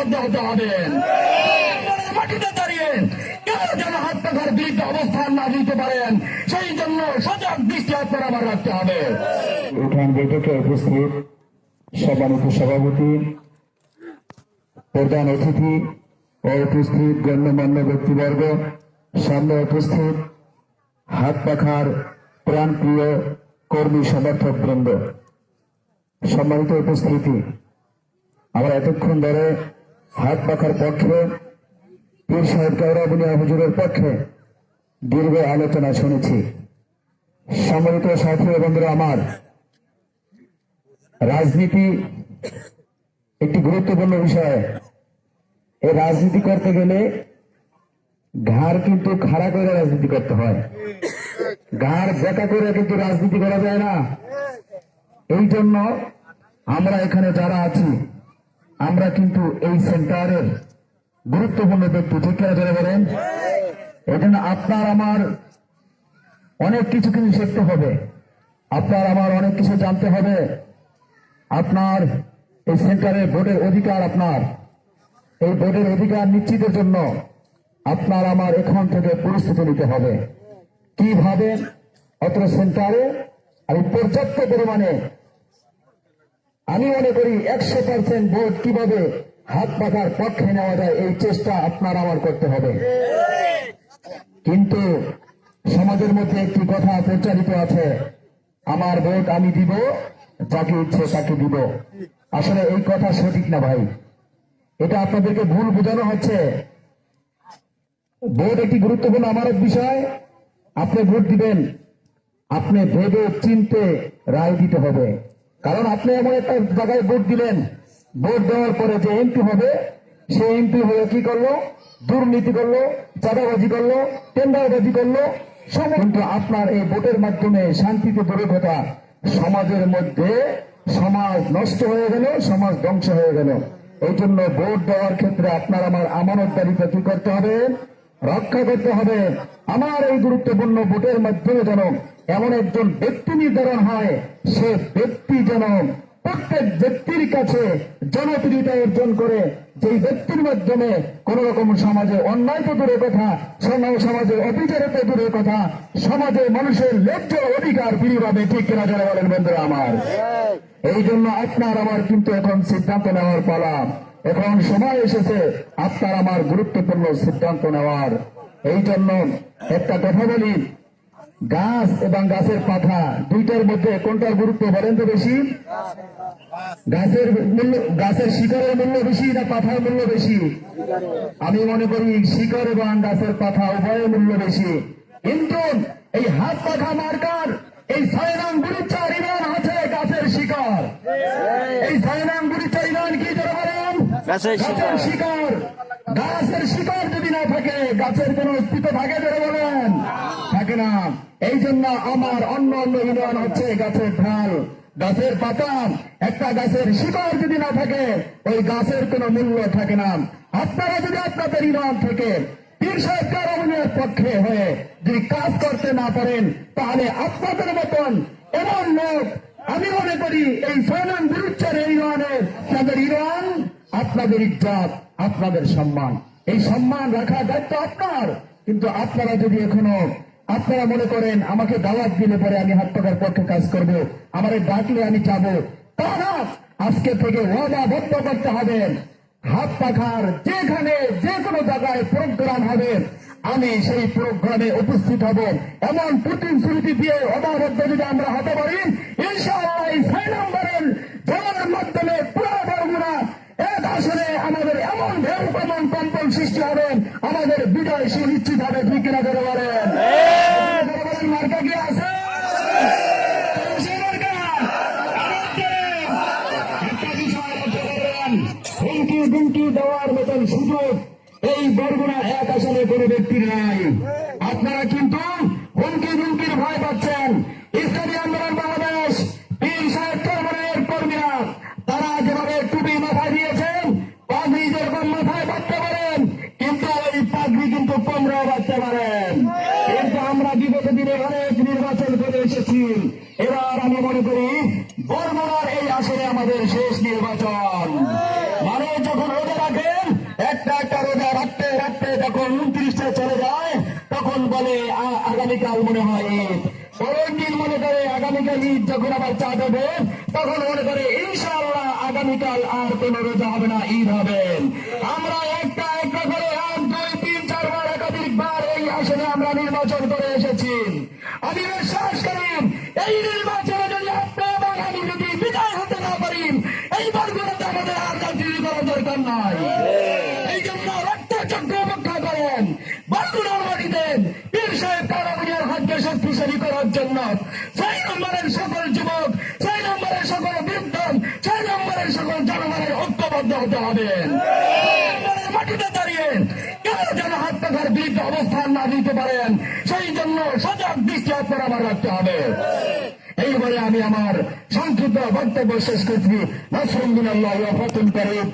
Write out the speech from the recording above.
ঐক্যবদ্ধ হতে হবে। মাটিতে দাঁড়িয়ে কেউ যেন হাত পাখার বিরুদ্ধে অবস্থান না দিতে পারেন, সেই জন্য সজাগ দৃষ্টি আপনার আমার রাখতে হবে। উঠান বৈঠকে উপস্থিত সম্মানিত সভাপতি, প্রধান অতিথি ও উপস্থিত গণ্যমান্য ব্যক্তিবর্গ, সামনে উপস্থিত হাত পাখার প্রাণপ্রিয় কর্মী সমর্থক বৃন্দ, সম্মানিত উপস্থিতি, আমরা এতক্ষণ ধরে হাত পাখার পক্ষে পীর সাহেব কাউরাবুনিয়া হুজুরের পক্ষে দীর্ঘ আলোচনা শুনেছি। সম্মানিত সাথী বন্ধুরা আমার, রাজনীতি একটি গুরুত্বপূর্ণ বিষয়। এই রাজনীতি করতে গেলে ঘাড় কিন্তু খাড়া করে রাজনীতি করতে হয়, ঘাড় বেঁকা করে কিন্তু রাজনীতি করা যায় না। এই জন্য আমরা এখানে যারা আছি, আমরা কিন্তু এই সেন্টারের গুরুত্বপূর্ণ ব্যক্তি, ঠিক কিনা যারা বলেন? এই জন্য আপনার আমার অনেক কিছু কিন্তু শিখতে হবে, আপনার আমার অনেক কিছু জানতে হবে। আপনার এই সেন্টারে ভোটের অধিকার, আপনার এই ভোটের অধিকার নিশ্চিতের জন্য আপনার আমার এখন থেকে প্রস্তুতি নিতে হবে। কিভাবে অত্র সেন্টারে আমি পর্যাপ্ত পরিমাণে, আমি মনে করি 100% ভোট কিভাবে হাত পাখার পক্ষে নেওয়া যায়, এই চেষ্টা আপনার আমার করতে হবে। কিন্তু সমাজের মধ্যে একটি কথা প্রচারিত আছে, আমার ভোট আমি দিব, যাকে ইচ্ছে তাকে দিব। আসলে এই কথা সঠিক না ভাই, এটা আপনাদেরকে ভুল বোঝানো হচ্ছে। ভোট একটি গুরুত্বপূর্ণ আমানত বিষয়। আপনি ভোট দিবেন, আপনি ভেবে চিনতে রায় দিতে হবে। কারণ আপনি এমন একটা জায়গায় ভোট দিলেন, ভোট দেওয়ার পরে যে এমপি হবে, সেই এমপি হয়ে কি করলো? দুর্নীতি করলো, চাঁদাবাজি করলো, টেন্ডারবাজি করলো। কিন্তু আপনার এই ভোটের মাধ্যমে শান্তিতে দূরে কথা, সমাজের মধ্যে সমাজ নষ্ট হয়ে গেল, সমাজ ধ্বংস হয়ে গেল। এই জন্য ভোট দেওয়ার ক্ষেত্রে আপনার আমার আমানতদারিতা কি করতে হবে? রক্ষা করতে হবে। আমার এই গুরুত্বপূর্ণ ভোটের মাধ্যমে যেন এমন একজন ব্যক্তি নির্ধারণ হয়, সে ব্যক্তি যেন প্রত্যেক ব্যক্তির কাছে জনপ্রিয়তা অর্জন করে, যেই ব্যক্তির মাধ্যমে কোন রকম সমাজে অন্যায় তো দূরের কথা, সমাজে অবিচারে তো দূরের কথা, সমাজে মানুষের ন্যায্য অধিকার ফিরে পাবে, ঠিক কিনা যারা বলেন বন্ধুরা আমার? এই জন্য আপনার আমার কিন্তু এখন সিদ্ধান্ত নেওয়ার পালা, এখন সময় এসেছে আপনার আমার গুরুত্বপূর্ণ সিদ্ধান্ত নেওয়ার। এই জন্য একটা কথা বলি, গাছ এবং গাছের পাতা দুইটার মধ্যে কোনটার গুরুত্ব বলেন তো বেশি? গাছের মূল্য, গাছের শিকড়ের মূল্য বেশি না পাতার মূল্য বেশি? আমি মনে করি শিকড় এবং গাছের পাতা উভয়ের মূল্য বেশি। কিন্তু এই হাত পাখা মার্কার এই 6 নং গুরুত্বের ইমান আছে গাছের শিকড়। এই 6 নং গুরুত্বের ইমান কি যারা বলেন? গাছের শিকড়। গাছের শিকড় যদি না থাকে, গাছের কোন অস্তিত্ব থাকে যারা বলেন? থাকে না। এই জন্য আমার অন্য অন্য ইমান হচ্ছে গাছের ঢাল, গাছের পাতা। একটা গাছের শিকড় যদি না থাকে, ওই গাছের কোনো মূল্য থাকে না। আপনারা যদি আপনাদের ইমান থেকে পীর সাহেব কাউরাবুনিয়ার পক্ষে হয়ে যদি কাজ করতে না পারেন, তাহলে আপনাদের মতন এমন লোক, আমি মনে করি এই 6 নং গুরুত্বের ইমানের, আপনাদের ইমান, আপনাদের ইজ্জত, আপনাদের সম্মান, এই সম্মান রাখার দায়িত্ব আপনার। কিন্তু আপনারা যদি এখনো আপনারা মনে করেন আমাকে দাওয়াত দিলে পরে আমি হাত পাখার পক্ষে কাজ করব, আমারে ডাকলে আমি যাবো, তা না। আজকে থেকে ওয়াদাবদ্ধ করতে হবে, হাত পাখার যেখানে যে কোনো জায়গায় প্রোগ্রাম হবে, আমি সেই প্রোগ্রামে উপস্থিত হব। এমন প্রতিশ্রুতি দিয়ে ওয়াদাবদ্ধ যদি আমরা হতে পারি, ইনশাআল্লাহ এই 6 নম্বরের জয়ের মাধ্যমে পুরো বরগুনা এক আসনে আমাদের এমন ঢেউ প্রমাণ কম্পন সৃষ্টি হবে, আমাদের বিজয় সুনিশ্চিত হবে, ঠিক কিনা যারা বলেন? মার্কা কি আছে? হুমকি দুমকি দেওয়ার মতন সুযোগ এই বরগুনা এক আসনে কোন ব্যক্তির নাই। আপনারা কিন্তু হুমকি দুমকির ভয় পাচ্ছেন। ইসলামী আন্দোলন বাংলাদেশ পীর সাহেব কাউরাবুনিয়ার কর্মীরা, তারা যেভাবে টুপি মাথায় দিয়েছেন, পাগড়ি যেরকম মাথায় বাঁধতে পারেন, কিন্তু ওই পাগড়ি কিন্তু কোমরেও বাঁধতে পারেন। কিন্তু আমরা বিগত দিনে অনেক নির্বাচন করে এসেছি, এবার আমি মনে করি বরগুনার এই আসনে আমাদের শেষ নির্বাচন। মানুষ যখন রোজে রাখে, আগামীকাল মনে হয় ঈদ, পরের দিন মনে করে আগামীকাল ঈদ, যখন আবার চা দেবে তখন মনে করে ইনশাআল্লাহ আগামীকাল আর কোন রোজা হবে না, ঈদ হবেন। আমরা একটা একটা করে 1, 2, 3, 4 বার একাধিকবার এই আসনে আমরা নির্বাচন করে এসেছি। আমি বিশ্বাস করি এই নির্বাচনে যদি আপনি এবং আমি যদি বিদায় হতে না পারি, এইবারগুলোতে আমাদের আর রাজনীতি করার দরকার নাই। এই জন্য রক্তচক্র উপেক্ষা করেন, বারগুলোর মাটি দেন, পীর সাহেব কারাবুনিয়ার হাতকে শক্তিশালী করার জন্য 6 নম্বরের সকল যুবক, 6 নম্বরের সকল বৃদ্ধ, 6 নম্বরের সকল জনগণের ঐক্যবদ্ধ হতে হবে। মাটিতে দাঁড়িয়ে কেউ যেন হাত পাখার বিরুদ্ধে অবস্থান না দিতে পারেন, সেই জন্য সজাগ দৃষ্টি আপনার আমার রাখতে হবে। এইবারে আমি আমার সংক্ষিপ্ত বক্তব্য শেষ করছি। নাসরুদ্দিন আল্লাহ ফতুন করিম।